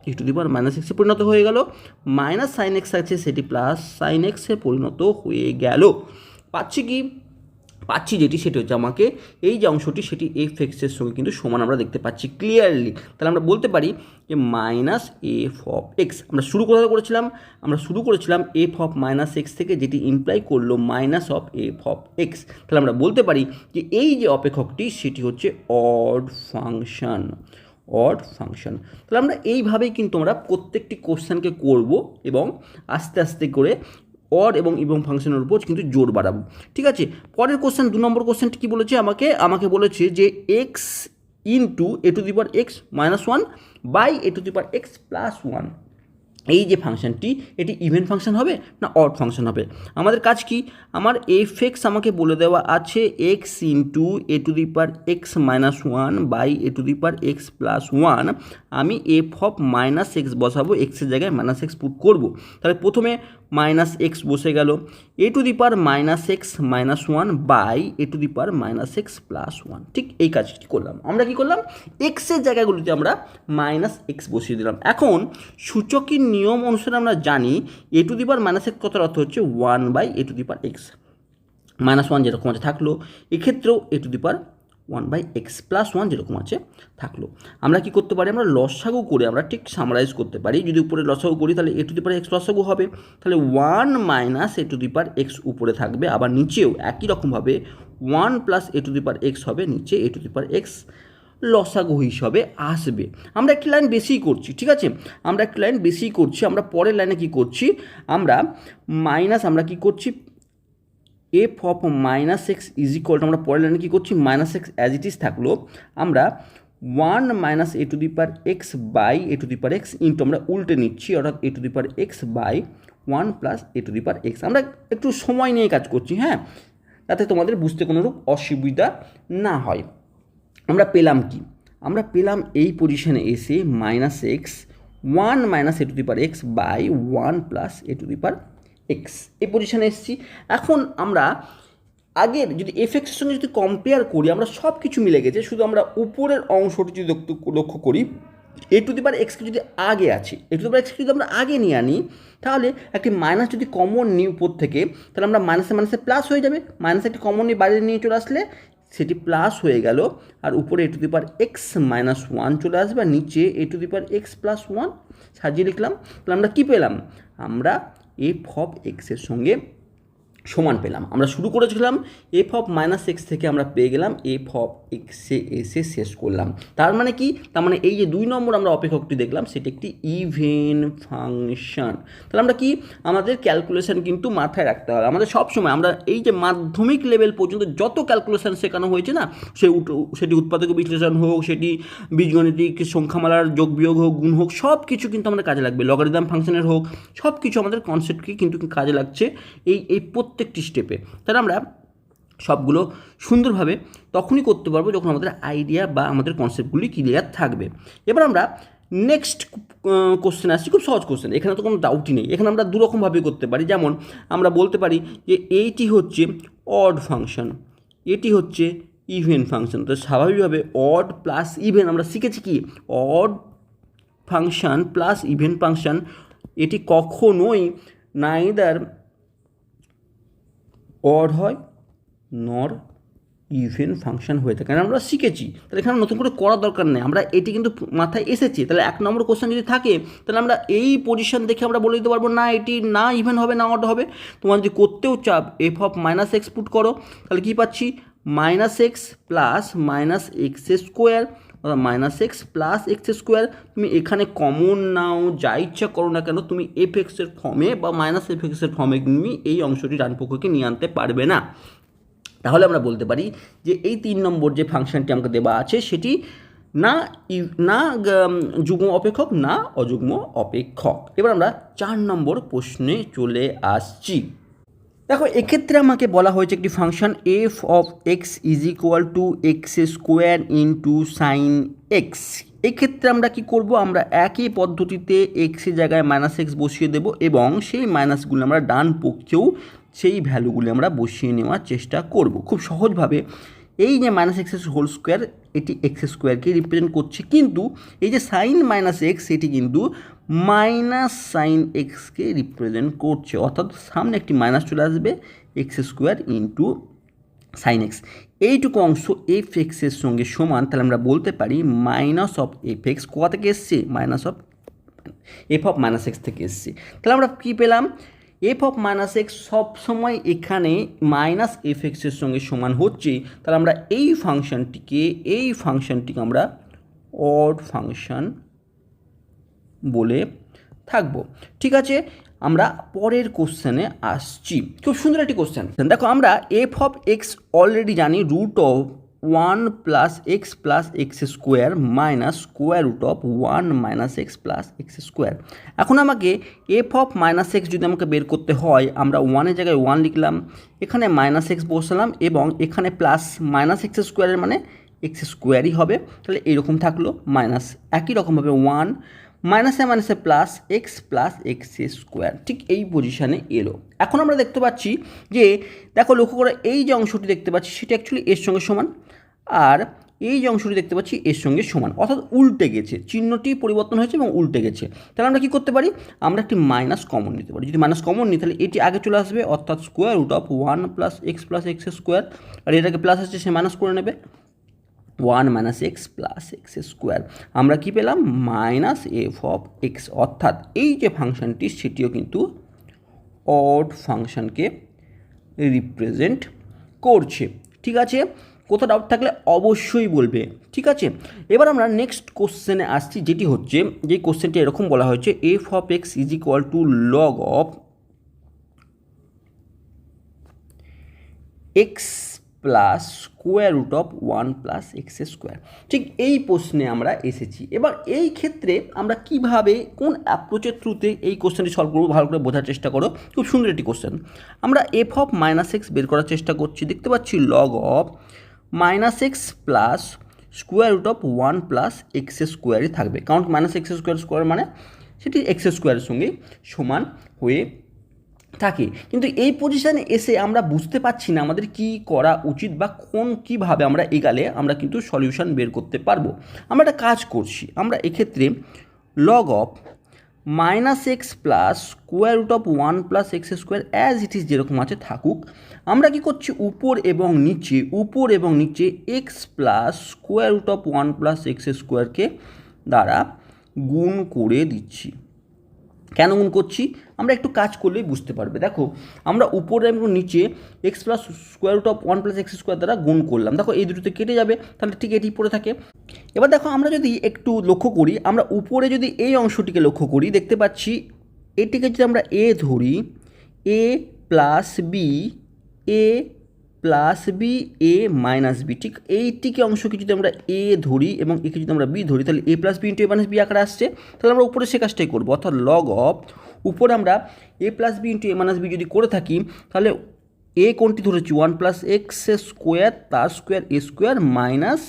ই টু দি পাওয়ার মাইনাস এক্সে পরিণত হয়ে গেল, মাইনাস সাইন এক্স আছে সেটি প্লাস সাইন এক্সে পরিণত হয়ে গেল। পাচ্ছি যেটি সেটি হচ্ছে আমাকে এই যে অংশটি সেটি এফ এক্সের সঙ্গে কিন্তু সমান আমরা দেখতে পাচ্ছি ক্লিয়ারলি। তাহলে আমরা বলতে পারি যে মাইনাস এফ অফ এক্স, আমরা শুরু করেছিলাম এফ অফ মাইনাস এক্স থেকে, যেটি ইমপ্লাই করলো minus of F of x. তাহলে আমরা বলতে পারি যে এই যে অপেক্ষকটি সেটি হচ্ছে অড ফাংশন। তাহলে আমরা এইভাবেই কিন্তু আমরা প্রত্যেকটি কোশ্চেনকে করব এবং আস্তে আস্তে করে অড এবং ইভেন ফাংশনের উপর কিন্তু জোর বাড়াবো। ঠিক আছে, পরের কোশ্চেন 2 নম্বর কোশ্চেনটি কী বলেছে, আমাকে বলেছে যে x into a to the power x minus 1 by a to the power x plus 1, এই যে ফাংশনটি এটি ইভেন ফাংশন হবে না অড ফাংশন হবে। আমাদের কাজ কি, আমার এফ এক্স আমাকে বলে দেওয়া আছে x into a to the power x minus 1 by a to the power x plus 1, আমি এফ অফ মাইনাস এক্স বসাবো, এক্সের জায়গায় মাইনাস এক্স পুট করবো। তাহলে প্রথমে মাইনাস এক্স বসে গেল, a to the power minus x minus 1 by a to the power minus x plus 1, ঠিক এই কাজটি করলাম। আমরা কি করলাম, এক্সের জায়গাগুলিতে আমরা মাইনাস এক্স বসিয়ে দিলাম। এখন সূচকের নিয়ম অনুসারে আমরা জানি a to the power minus x কত অর্থ হচ্ছে 1 by a to the power x minus 1 যেরকম আছে থাকলো, এক্ষেত্রেও a to the power 1 by x plus 1 যেরকম আছে থাকলো। আমরা কি করতে পারি, আমরা লসাগু করে আমরা ঠিক সামারাইজ করতে পারি। যদি উপরে লসাগু করি তাহলে এ টু দি পাওয়ার এক্স লসাগু হবে, তাহলে 1 minus a to the power x উপরে থাকবে, আবার নিচেও একই রকমভাবে 1 plus a to the power x হবে, নিচে a to the power x লসাগু হিসাবে আসবে। আমরা একটি লাইন বেশিই করছি, ঠিক আছে, আমরা পরের লাইনে কি করছি, আমরা কি করছি f of minus x is equal to, আমরা পরের লাইনে কী করছি, minus x as it is থাকলো, আমরা 1 minus a to the power x by a to the power x into আমরা উল্টে নিচ্ছি, অর্থাৎ a to the power x by 1 plus a to the power x. আমরা একটু সময় নিয়ে কাজ করছি, হ্যাঁ, যাতে তোমাদের বুঝতে কোনোরূপ অসুবিধা না হয়। আমরা পেলাম কি, আমরা পেলাম এই পজিশনে এসে minus x 1 minus a to the power x by 1 plus a to the power x, এই পজিশনে এসেছি। এখন আমরা আগের যদি এফ এক্সের সঙ্গে যদি কম্পেয়ার করি, আমরা সব কিছু মিলে গেছে, শুধু আমরা উপরের অংশটি যদি লক্ষ্য করি, এ টু দি পাওয়ার এক্সকে যদি আগে আছে, এ টু দি পাওয়ার এক্সকে যদি আমরা আগে নিয়ে আনি, তাহলে একটি মাইনাস যদি কমন নিই উপর থেকে, তাহলে আমরা মাইনাসে প্লাস হয়ে যাবে, মাইনাস একটি কমন নিয়ে বাইরে নিয়ে চলে আসলে সেটি প্লাস হয়ে গেল, আর উপরে a to the power x minus 1 চলে আসবে, আর নিচে a to the power x plus 1 সাজিয়ে লিখলাম। তাহলে আমরা কী পেলাম, আমরা এফ অফ এক্সের সঙ্গে সমান পেলাম। আমরা শুরু করেছিলাম এফ অফ মাইনাস এক্স থেকে, আমরা পেয়ে গেলাম এফ অফ এক্সে এসে শেষ করলাম। তার মানে কি, তার মানে এই যে 2 নম্বর আমরা অপেক্ষকটি দেখলাম সেটি একটি ইভেন ফাংশন। তাহলে আমরা কি, আমাদের ক্যালকুলেশন কিন্তু মাথায় রাখতে হবে। আমাদের সবসময় আমরা এই যে মাধ্যমিক লেভেল পর্যন্ত যত ক্যালকুলেশন শেখানো হয়েছে না, সেটি উৎপাদক বিশ্লেষণ হোক, সেটি বীজগণিতিক সংখ্যামালার যোগ বিয়োগ হোক, গুণ হোক, সব কিছু কিন্তু আমাদের কাজে লাগবে, লগারিদম ফাংশনের হোক, সব কিছু আমাদের কনসেপ্টকে কিন্তু কাজে লাগছে এই প্রত্যেকটি স্টেপে। তাহলে আমরা সবগুলো সুন্দরভাবে তখনই করতে পারবো যখন আমাদের আইডিয়া বা আমাদের কনসেপ্টগুলি ক্লিয়ার থাকবে। এবার আমরা নেক্সট কোশ্চেন আসছি, খুব সহজ কোশ্চেন, এখানে তো কোনো ডাউটই নেই। এখানে আমরা দুরকমভাবে করতে পারি, যেমন আমরা বলতে পারি যে এইটি হচ্ছে অড ফাংশন, এটি হচ্ছে ইভেন ফাংশন। তো স্বাভাবিকভাবে অড প্লাস ইভেন আমরা শিখেছি কি, odd function plus even function এটি কখনোই নাইদার অড হয় নর ইভেন ফাংশন হয়ে থাকে, আমরা শিখেছি। তাহলে এখানে নতুন করে করার দরকার নেই, আমরা এটি কিন্তু মাথায় এসেছে। তাহলে 1 নম্বর কোশ্চেন যদি থাকে, তাহলে আমরা এই পজিশন দেখে আমরা বলে দিতে পারবো না এটি না ইভেন হবে না অড হবে। তোমার যদি করতেও চাপ f of minus x put করো, তাহলে কী পাচ্ছি, minus x plus minus x square অর্থাৎ minus x plus x square. তুমি এখানে কমন নাও, যা ইচ্ছা করো না কেন, তুমি এফ এক্সের ফর্মে বা মাইনাস এফ এক্সের ফর্মে তুমি এই অংশটি ডান পক্ষকে নিয়ে আনতে পারবে না। তাহলে আমরা বলতে পারি যে এই 3 নম্বর যে ফাংশনটি আমাকে দেওয়া আছে সেটি না যুগ্ম অপেক্ষক না অযুগ্ম অপেক্ষক। এবার আমরা 4 নম্বর প্রশ্নে চলে আসছি। দেখো, এক্ষেত্রে আমাকে বলা হয়েছে একটি function f of x is equal to x square into sine x. এক্ষেত্রে আমরা কি করব, আমরা একই পদ্ধতিতে এক্সের জায়গায় মাইনাস এক্স বসিয়ে দেব এবং সেই মাইনাসগুলো আমরা ডান পক্ষেও সেই ভ্যালুগুলি আমরা বসিয়ে নেওয়ার চেষ্টা করব খুব সহজভাবে। এই যে মাইনাস এক্স হোল স্কোয়ার, এটি এক্স স্কোয়ারকে রিপ্রেজেন্ট করছে, কিন্তু এই যে সাইন মাইনাস এক্স এটি কিন্তু মাইনাস সাইন এক্সকে রিপ্রেজেন্ট করছে, অর্থাৎ সামনে একটি মাইনাস চলে আসবে, x square into sine x. এইটুকু অংশ এফ এক্সের সঙ্গে সমান, তাহলে আমরা বলতে পারি মাইনাস অফ এফ এক্স কোথা থেকে এসছে, minus of F of minus x থেকে এসছে। তাহলে আমরা কী পেলাম, এফ অফ মাইনাস এক্স সবসময় এখানে মাইনাস এফ এক্সের সঙ্গে সমান হচ্ছে। তাহলে আমরা এই ফাংশনটিকে আমরা অড ফাংশন বলে থাকবো। ঠিক আছে, আমরা পরের কোশ্চেনে আসছি। খুব সুন্দর একটি কোশ্চেন। দেখো, আমরা এফ অফ এক্স অলরেডি জানি root of 1 plus x plus x square minus square root of 1 minus x plus x square. এখন আমাকে এফ অফ মাইনাস এক্স যদি আমাকে বের করতে হয়, আমরা 1-এর জায়গায় 1 লিখলাম, এখানে মাইনাস এক্স বসালাম এবং এখানে প্লাস মাইনাস এক্স স্কোয়ারের মানে এক্স স্কোয়ারই হবে। তাহলে এইরকম থাকলো মাইনাস, একই রকমভাবে 1 মাইনাসে মাইনাসে প্লাস এক্স স্কোয়ার, ঠিক এই পজিশানে এলো। এখন আমরা দেখতে পাচ্ছি যে, দেখো লক্ষ্য করে, এই যে অংশটি দেখতে পাচ্ছি সেটা অ্যাকচুয়ালি এর সঙ্গে সমান, আর এই যে অংশটি দেখতে পাচ্ছি এর সঙ্গে সমান, অর্থাৎ উল্টে গেছে, চিহ্নটি পরিবর্তন হয়েছে এবং উল্টে গেছে। তাহলে আমরা কী করতে পারি, আমরা একটি মাইনাস কমন নিতে পারি। যদি মাইনাস কমন নিই তাহলে এটি আগে চলে আসবে, অর্থাৎ square root of 1 plus x square, আর এটাকে প্লাস আসছে সে মাইনাস করে নেবে, 1 minus x plus x square. আমরা কী পেলাম, মাইনাস এফ অফ এক্স, অর্থাৎ এই যে ফাংশনটি সেটিও কিন্তু অড ফাংশনকে রিপ্রেজেন্ট করছে। ঠিক আছে, কোথাও ডাউট থাকলে অবশ্যই বলবে। ঠিক আছে, এবার আমরা নেক্সট কোশ্চেনে আসছি, যেটি হচ্ছে, যে কোশ্চেনটি এরকম বলা হয়েছে, f of x is equal to log of x plus square root of 1 plus x square. ঠিক এই প্রশ্নে আমরা এসেছি। এবার এই ক্ষেত্রে আমরা কিভাবে, কোন অ্যাপ্রোচের থ্রুতে এই কোশ্চেনটি সলভ করবো, ভালো করে বোঝার চেষ্টা করো। খুব সুন্দর একটি কোশ্চেন। আমরা এফ অফ মাইনাস এক্স বের করার চেষ্টা করছি, দেখতে পাচ্ছি log of minus x plus square root of 1 plus x স্কোয়ারই থাকবে, কারণ মাইনাস এক্স স্কোয়ার মানে সেটি এক্স স্কোয়ারের সঙ্গে সমান হয়ে থাকে। কিন্তু এই পজিশানে এসে আমরা বুঝতে পারছি না আমাদের কি করা উচিত বা কীভাবে আমরা এগালে আমরা কিন্তু সলিউশন বের করতে পারবো। আমরা একটা কাজ করছি, আমরা এক্ষেত্রে log of minus x plus square root of 1 plus x square as it is যেরকম আছে থাকুক। আমরা কি করছি, উপর এবং নিচে x plus square root of 1 plus x স্কোয়ারকে দ্বারা গুণ করে দিচ্ছি। কেন গুণ করছি, আমরা একটু কাজ করলেই বুঝতে পারবে। দেখো, আমরা উপরে এবং নিচে x plus square root of 1 plus x square দ্বারা গুণ করলাম। দেখো, এই দুটোতে কেটে যাবে, তাহলে ঠিক এটি পড়ে থাকে। এবার দেখো, আমরা যদি একটু লক্ষ্য করি, আমরা উপরে যদি এই অংশটিকে লক্ষ্য করি, দেখতে পাচ্ছি এটিকে যদি আমরা এ ধরি, এ প্লাস বি, এ প্লাস বি, এ মাইনাস বি, ঠিক এইটিকে অংশকে যদি আমরা এ ধরি এবং একে যদি আমরা বি ধরি, তাহলে এ প্লাস বি ইন্টু এ মাইনাস বি আকারে আসছে। তাহলে আমরা উপরে সে কাজটাই করবো, অর্থাৎ লগ অফ উপরে আমরা এ প্লাস বি ইন্টু এ মাইনাস বি যদি করে থাকি, তাহলে এ কোনটি ধরেছি 1 প্লাস এক্স স্কোয়ার, তার স্কোয়ার এ স্কোয়ার মাইনাস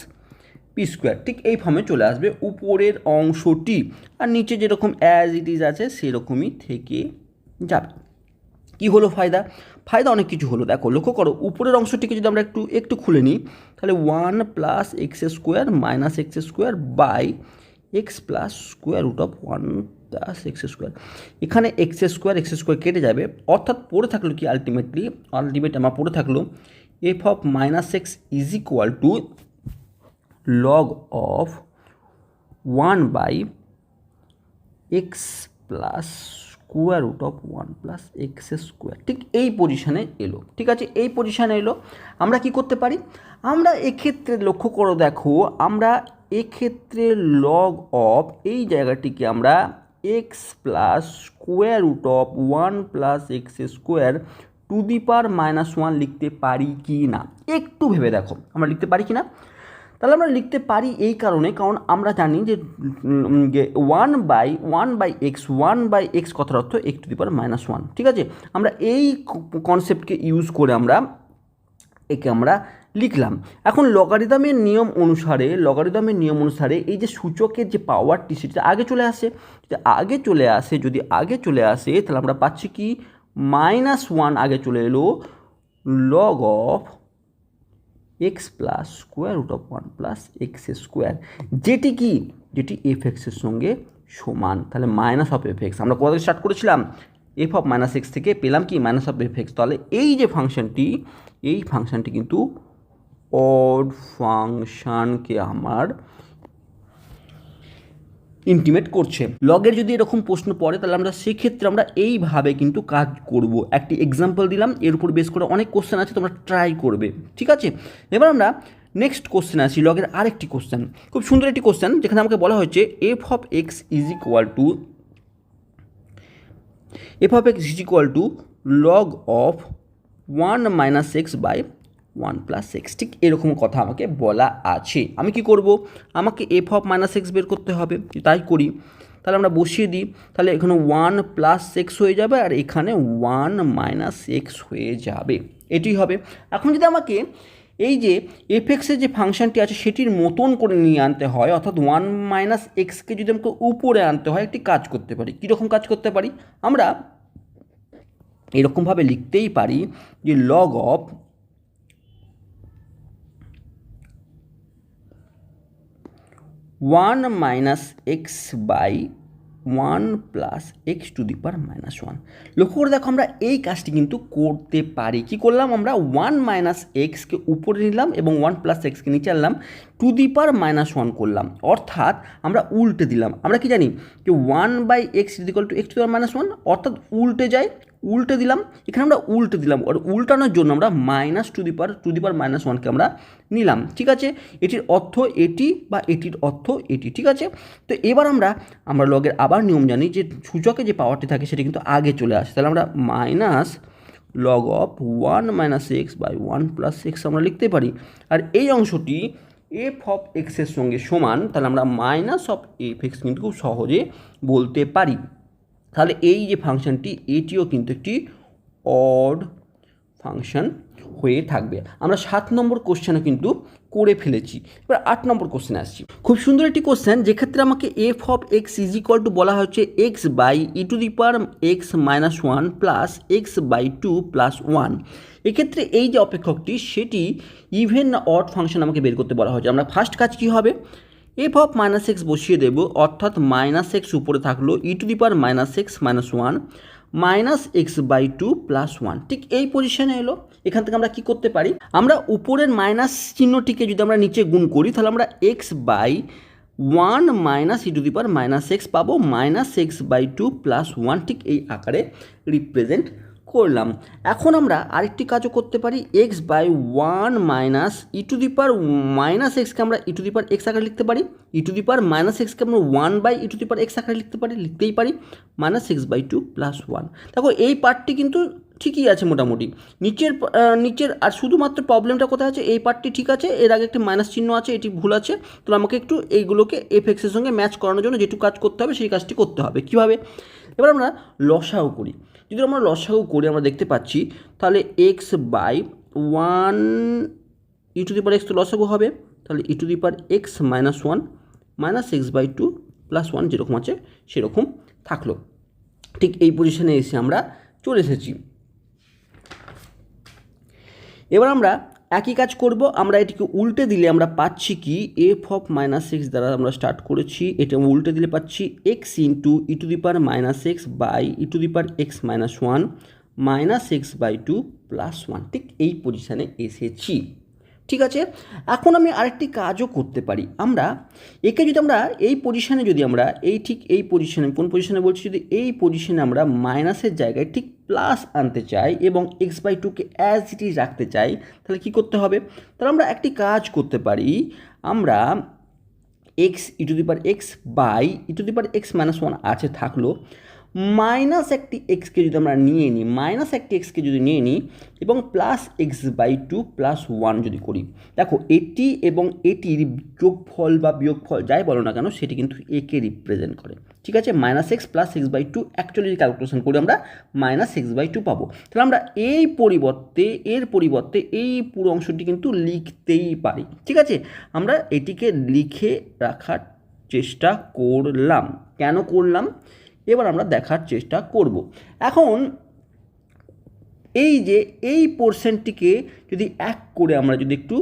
পি স্কোয়ার, ঠিক এই ফর্মে চলে আসবে উপরের অংশটি, আর নিচে যেরকম অ্যাজ ইট ইজ আছে সেরকমই থেকে যাবে। কি হলো ফায়দা অনেক কিছু হলো। দেখো, লক্ষ্য করো, উপরের অংশটিকে যদি আমরা একটু খুলে নিই, তাহলে 1 plus x square minus x square by x plus square root of 1 plus x square. এখানে এক্স স্কোয়ার কেটে যাবে, অর্থাৎ পড়ে থাকলো কি, আলটিমেট আমার পড়ে থাকলো f of minus x is equal to log of 1 by x plus square root of 1 plus x square, ঠিক এই পজিশানে এলো। ঠিক আছে, এই পজিশানে এলো। আমরা কি করতে পারি, আমরা এক্ষেত্রে লক্ষ্য করো, দেখো আমরা এক্ষেত্রে লগ অফ এই জায়গাটিকে আমরা x plus square root of 1 plus x square to the power -1 লিখতে পারি কি না, একটু ভেবে দেখো আমরা লিখতে পারি কি না। তাহলে আমরা লিখতে পারি এই কারণে, কারণ আমরা জানি যে 1/x কথার অর্থ x টু দি পাওয়ার -1, ঠিক আছে। আমরা এই কনসেপ্টকে ইউজ করে আমরা একে আমরা লিখলাম। এখন লগারিদমের নিয়ম অনুসারে এই যে সূচকের যে পাওয়ারটি সেটা আগে চলে আসে, যদি আগে চলে আসে তাহলে আমরা পাচ্ছি কি -1 আগে চলে এলো log of x plus square root of 1 plus x square, যেটি এফ এক্সের সঙ্গে সমান। তাহলে মাইনাস অফ এফ এক্স আমরা কোথা থেকে স্টার্ট করেছিলাম, এফ অফ -x থেকে পেলাম কি মাইনাস অফ এফ এক্স। তাহলে এই যে ফাংশনটি কিন্তু অড ফাংশনকে আমার ইন্টিমেট করছে। লগের যদি এরকম প্রশ্ন পড়ে তাহলে আমরা সেক্ষেত্রে আমরা এইভাবে কিন্তু কাজ করব। একটি এক্সাম্পল দিলাম, এর উপর বেস করে অনেক কোশ্চেন আছে, তোমরা ট্রাই করবে, ঠিক আছে। এবার আমরা নেক্সট কোশ্চেন আসি, লগের আরেকটি কোশ্চেন, খুব সুন্দর একটি কোশ্চেন, যেখানে আমাকে বলা হয়েছে f of x is equal to log of 1 minus x by 1 plus x, ঠিক এরকম কথা আমাকে বলা আছে। আমি কি করব, আমাকে এফ অফ -x বের করতে হবে, তাই করি। তাহলে আমরা বসিয়ে দিই, তাহলে এখানে 1 প্লাস এক্স হয়ে যাবে আর এখানে 1 মাইনাস এক্স হয়ে যাবে, এটি হবে। এখন যদি আমাকে এই যে এফ এক্সের যে ফাংশনটি আছে সেটির মতন করে নিয়ে আনতে হয়, অর্থাৎ 1 মাইনাস এক্সকে যদি আমাকে উপরে আনতে হয়, একটি কাজ করতে পারি। কীরকম কাজ করতে পারি, আমরা এরকমভাবে লিখতেই পারি যে log of 1 minus x by 1 plus x to the power -1। লক্ষ্য করে দেখো আমরা এই কাজটি কিন্তু করতে পারি। কি করলাম, আমরা 1 মাইনাস এক্সকে উপরে নিলাম এবং 1 প্লাস এক্সকে নিচে আনলাম, টু দি পাওয়ার -1 করলাম, অর্থাৎ আমরা উল্টে দিলাম। আমরা কি জানি যে 1/x = x two the power -1, অর্থাৎ উল্টে দিলাম। এখানে আমরা উল্টে দিলাম, আর উল্টানোর জন্য আমরা মাইনাস টু দি পাওয়ার -1কে আমরা নিলাম, ঠিক আছে। এটির অর্থ এটি বা এটির অর্থ এটি, ঠিক আছে। তো এবার আমরা লগের আবার নিয়ম জানি যে সূচকে যে পাওয়ারটি থাকে সেটা কিন্তু আগে চলে আসে। তাহলে আমরা minus log of 1 minus x by 1 plus x আমরা লিখতে পারি। আর এই অংশটি এফ অফ এক্সের সঙ্গে সমান, তাহলে আমরা মাইনাস অফ এফ এক্স কিন্তু খুব সহজে বলতে পারি। তাহলে এই যে ফাংশনটি এটিও কিন্তু একটি অড ফাংশন হয়ে থাকবে। আমরা 7 নম্বর কোশ্চেনও কিন্তু করে ফেলেছি। এবার 8 নম্বর কোশ্চেনে আসছি, খুব সুন্দর একটি কোশ্চেন, যেক্ষেত্রে আমাকে f of x is equal to বলা হচ্ছে x by e to the power x-1 plus x by 2 plus 1। এক্ষেত্রে এই যে অপেক্ষকটি সেটি ইভেন না অড ফাংশন আমাকে বের করতে বলা হয়েছে। আমরা ফার্স্ট কাজ কী হবে, এফ অফ -x বসিয়ে দেব, অর্থাৎ -x উপরে থাকলো e to the power -x-1 minus x by 2 plus 1, ঠিক এই পজিশনে এলো। এখান থেকে আমরা কি করতে পারি, আমরা উপরের মাইনাস চিহ্নটিকে যদি আমরা নিচে গুণ করি তাহলে আমরা x by 1 minus e to the power -x পাবো, -x বাই 2 প্লাস 1, ঠিক এই আকারে রিপ্রেজেন্ট করলাম। এখন আমরা আরেকটি কাজও করতে পারি, x by 1 minus e to the power -xকে আমরা e to the power x আকারে লিখতে পারি, ই টু দি পাওয়ার -xকে আমরা 1 by e to the power x আকারে লিখতেই পারি, -x বাই 2 প্লাস 1। দেখো এই পার্টটি কিন্তু ঠিকই আছে মোটামুটি, নিচের আর শুধুমাত্র প্রবলেমটা কোথায় আছে, এই পার্টটি ঠিক আছে, এর আগে একটা মাইনাস চিহ্ন আছে, এটি ভুল আছে। তো আমাকে একটু এইগুলোকে এফ এক্সের সঙ্গে ম্যাচ করানোর জন্য যেটুকু কাজ করতে হবে সেই কাজটি করতে হবে। কীভাবে, এবার আমরা লসাগু করি। যদি আমরা লসাগু করি আমরা দেখতে পাচ্ছি তাহলে x by 1 e to the power x তো লসাগু হবে, তাহলে e to the power x-1 minus x by 2 plus 1 যেরকম আছে সেরকম থাকলো। ঠিক এই পজিশনে এসে আমরা চলে এসেছি। এবার আমরা একই কাজ করব, আমরা এটিকে উল্টে দিলে আমরা পাচ্ছি কি এফ অফ -x দ্বারা আমরা স্টার্ট করেছি, এটা উল্টে দিলে পাচ্ছি x into e to the power -x by e to the power x-1 minus x by 2 plus 1, ঠিক এই পজিশানে এসেছি, ঠিক আছে। এখন আমি আরেকটি কাজও করতে পারি, আমরা একে যদি আমরা এই পজিশানে যদি আমরা এই পজিশানে, কোন পজিশানে বলছি, যদি এই পজিশানে আমরা মাইনাসের জায়গায় ঠিক প্লাস আনতে চাই এবং এক্স বাই 2কে অ্যাজ ইট ইজ রাখতে চাই, তাহলে কী করতে হবে, তাহলে আমরা একটি কাজ করতে পারি, আমরা x e to the power x by e to the power x minus one আছে থাকলো, মাইনাস একটি এক্সকে যদি আমরা নিয়ে নিই, মাইনাস একটি এক্সকে যদি নিয়ে নিই এবং plus x by two plus one যদি করি, দেখো এটি এবং এটির যোগফল বা বিয়োগফল যাই বলো না কেন সেটি কিন্তু একে রিপ্রেজেন্ট করে। ঠিক আছে, minus x plus x by two actually calculation করে আমরা মাইনাস এক্স বাই টু পাবো। তাহলে আমরা এর পরিবর্তে এই পুরো অংশটি কিন্তু লিখতেই পারি। ঠিক আছে, আমরা এটিকে লিখে রাখার চেষ্টা করলাম। কেন করলাম এবার আমরা দেখার চেষ্টা করব। এখন এই যে এই পোর্শনটিকে যদি এক করে আমরা যদি একটু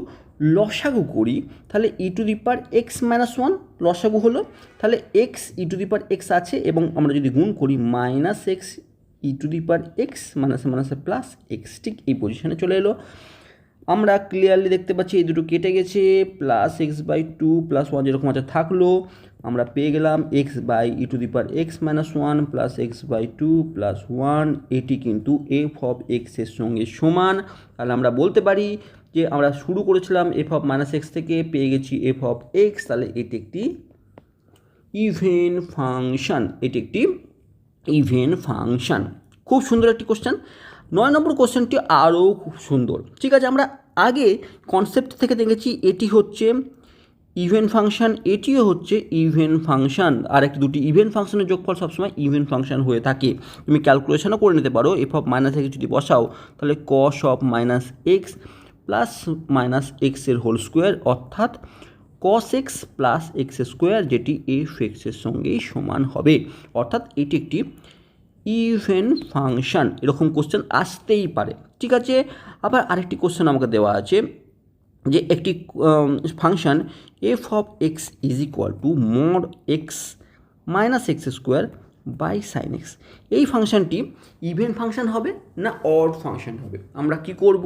লসাগু করি, তাহলে e to the power x minus one লসাগু হলো, তাহলে x e to the power x আছে এবং আমরা যদি গুণ করি minus x e to the power x মাইনাসে মাইনাসে প্লাস এক্স, ঠিক এই পজিশনে চলে এলো। আমরা ক্লিয়ারলি দেখতে পাচ্ছি এই দুটো কেটে গেছে, plus x by two plus one যেরকম আছে থাকলো, আমরা পেয়ে গেলাম x by e to the power x minus one plus x by two plus one. এটি কিন্তু এফ অফ এক্সের সঙ্গে সমান। তাহলে আমরা বলতে পারি যে আমরা শুরু করেছিলাম এফ অফ মাইনাস এক্স থেকে, পেয়ে গেছি এফ অফ এক্স, তাহলে এটি একটি ইভেন ফাংশন, এটি একটি ইভেন ফাংশন। খুব সুন্দর একটি কোশ্চেন। 9 নম্বর কোশ্চেনটি আরও খুব সুন্দর। ঠিক আছে, আমরা আগে কনসেপ্ট থেকে দেখেছি এটি হচ্ছে ইভেন ফাংশন, এটিও হচ্ছে ইভেন ফাংশন, আর একটি দুটি ইভেন ফাংশনের যোগফল সবসময় ইভেন ফাংশন হয়ে থাকে। তুমি ক্যালকুলেশনও করে নিতে পারো, এফ অফ মাইনাস এক্স যদি বসাও তাহলে cos of minus x plus minus এক্সের হোল স্কোয়ার, অর্থাৎ cos x plus x square, যেটি এফ এক্সের সঙ্গেই সমান হবে। অর্থাৎ এটি একটি ইভেন ফাংশন। এরকম কোশ্চেন আসতেই পারে। ঠিক আছে, আবার আরেকটি কোশ্চেন আমাকে দেওয়া আছে যে একটি function f of x is equal to mod x minus x square by sine x. এই ফাংশনটি ইভেন ফাংশন হবে না অড ফাংশন হবে? আমরা কি করব,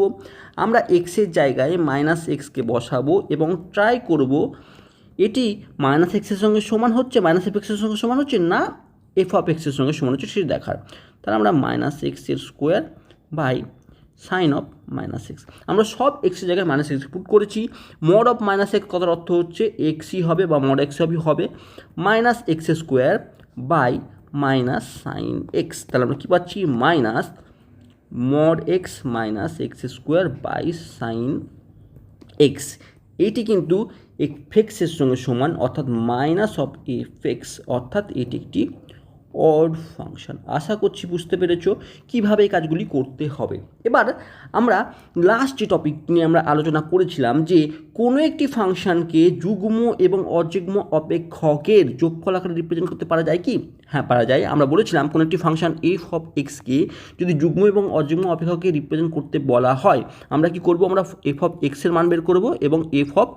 আমরা এক্সের জায়গায় মাইনাস এক্সকে বসাবো এবং ট্রাই করব এটি মাইনাস এক্সের সঙ্গে সমান হচ্ছে, মাইনাস এফ এক্সের সঙ্গে সমান হচ্ছে না এফ অফ এক্সের সঙ্গে সমান হচ্ছে সেটি দেখার। তাহলে আমরা মাইনাস এক্সের square by sine of minus x, আমরা সব এক্সের জায়গায় মাইনাস এক্স পুট করেছি। মড অফ মাইনাস এক্স কথার অর্থ হচ্ছে এক্সই হবে বা মড এক্স হবে minus x square by minus sine x. তাহলে আমরা কী পাচ্ছি, minus mod x minus x square by sine x. এইটি কিন্তু এফ এক্সের সঙ্গে সমান, অর্থাৎ মাইনাস অফ এফ এক্স, অর্থাৎ এটি একটি অড ফাংশন। আশা করছি বুঝতে পেরেছো কীভাবে এই কাজগুলি করতে হবে। এবার আমরা লাস্ট যে টপিক নিয়ে আমরা আলোচনা করেছিলাম যে কোনো একটি ফাংশনকে যুগ্ম এবং অযুগ্ম অপেক্ষকের যোগফল আকারে রিপ্রেজেন্ট করতে পারা যায় কি? হ্যাঁ, পারা যায়। আমরা বলেছিলাম কোনো একটি ফাংশন এফ অফ এক্সকে যদি যুগ্ম এবং অযুগ্ম অপেক্ষককে রিপ্রেজেন্ট করতে বলা হয়, আমরা কি করব, আমরা এফ অফ এক্সের মান বের করব এবং এফ অফ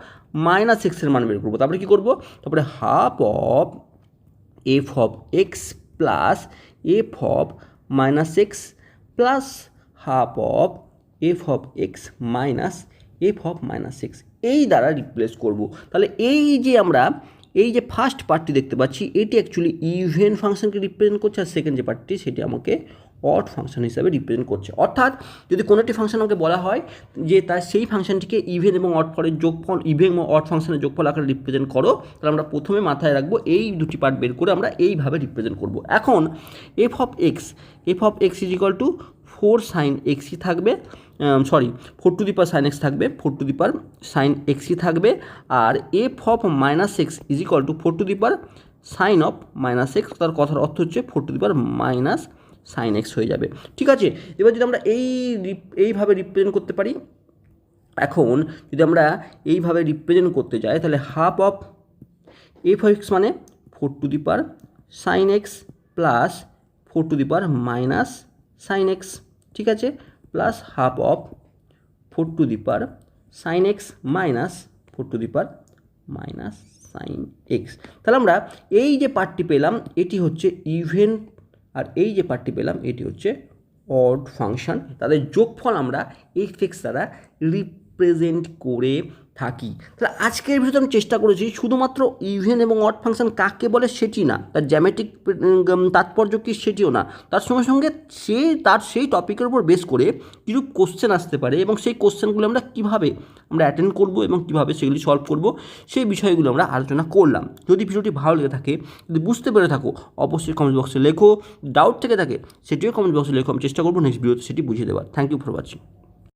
মাইনাস এক্সের মান বের করবো। তারপরে কী করবো, তারপরে half of F of x plus F of minus x plus half of F of x minus f of minus x, এই দ্বারা রিপ্লেস করব। তাহলে এই যে ফার্স্ট পার্টটি দেখতে পাচ্ছি এটি অ্যাকচুয়ালি ইভেন ফাংশনকে রিপ্রেজেন্ট করছে, আর সেকেন্ড যে পার্টটি সেটি আমাকে অড ফাংশন হিসাবে রিপ্রেজেন্ট করছে। অর্থাৎ যদি কোনো একটি ফাংশন আমাকে বলা হয় যে তার সেই ফাংশনটিকে ইভেন এবং অড ফলের যোগফল, ইভেন এবং অড ফাংশনের যোগফল আকারে রিপ্রেজেন্ট করো, তাহলে আমরা প্রথমে মাথায় রাখবো এই দুটি পার্ট বের করে আমরা এইভাবে রিপ্রেজেন্ট করব। এখন f of x is equal to 4 sine এক্সই থাকবে, 4 to the power sine x থাকবে, 4 টু দি পাওয়ার সাইন এক্সই থাকবে, আর f of minus x is equal to 4 to the power sine of minus x, তার কথার অর্থ হচ্ছে 4 to the power minus sine x হয়ে যাবে। ঠিক আছে, এবার যদি আমরা এইভাবে রিপ্রেজেন্ট করতে পারি, এখন যদি আমরা এইভাবে রিপ্রেজেন্ট করতে যাই তাহলে half of F of x মানে 4 to the power sine x plus 4 to the power minus sine x, ঠিক আছে, plus half of 4 to the power sine x minus 4 to the power minus sine x. তাহলে আমরা এই যে পার্টটি পেলাম এটি হচ্ছে ইভেন, আর এই যে পার্টটি পেলাম এটি হচ্ছে অড ফাংশন। তাদের যোগফল আমরা এফ এক্স দ্বারা রিপ্রেজেন্ট করে থাকি। তাহলে আজকের ভিডিওতে আমি চেষ্টা করেছি শুধুমাত্র ইভেন এবং অড ফাংশন কাকে বলে সেটি না, তার জ্যামিতিক তাৎপর্য কী সেটিও না, তার সঙ্গে সঙ্গে সেই টপিকের উপর বেস করে কীরূপ কোশ্চেন আসতে পারে এবং সেই কোশ্চেনগুলো আমরা কীভাবে অ্যাটেন্ড করব এবং কীভাবে সেগুলি সলভ করব সেই বিষয়গুলো আমরা আলোচনা করলাম। যদি ভিডিওটি ভালো লেগে থাকে, যদি বুঝতে পেরে থাকো, অবশ্যই কমেন্ট বক্সে লেখো। ডাউট থেকে থাকে সেটিও কমেন্ট বক্সে লেখো, আমি চেষ্টা করবো নেক্সট ভিডিওতে সেটি বুঝিয়ে দেওয়ার। Thank you for watching.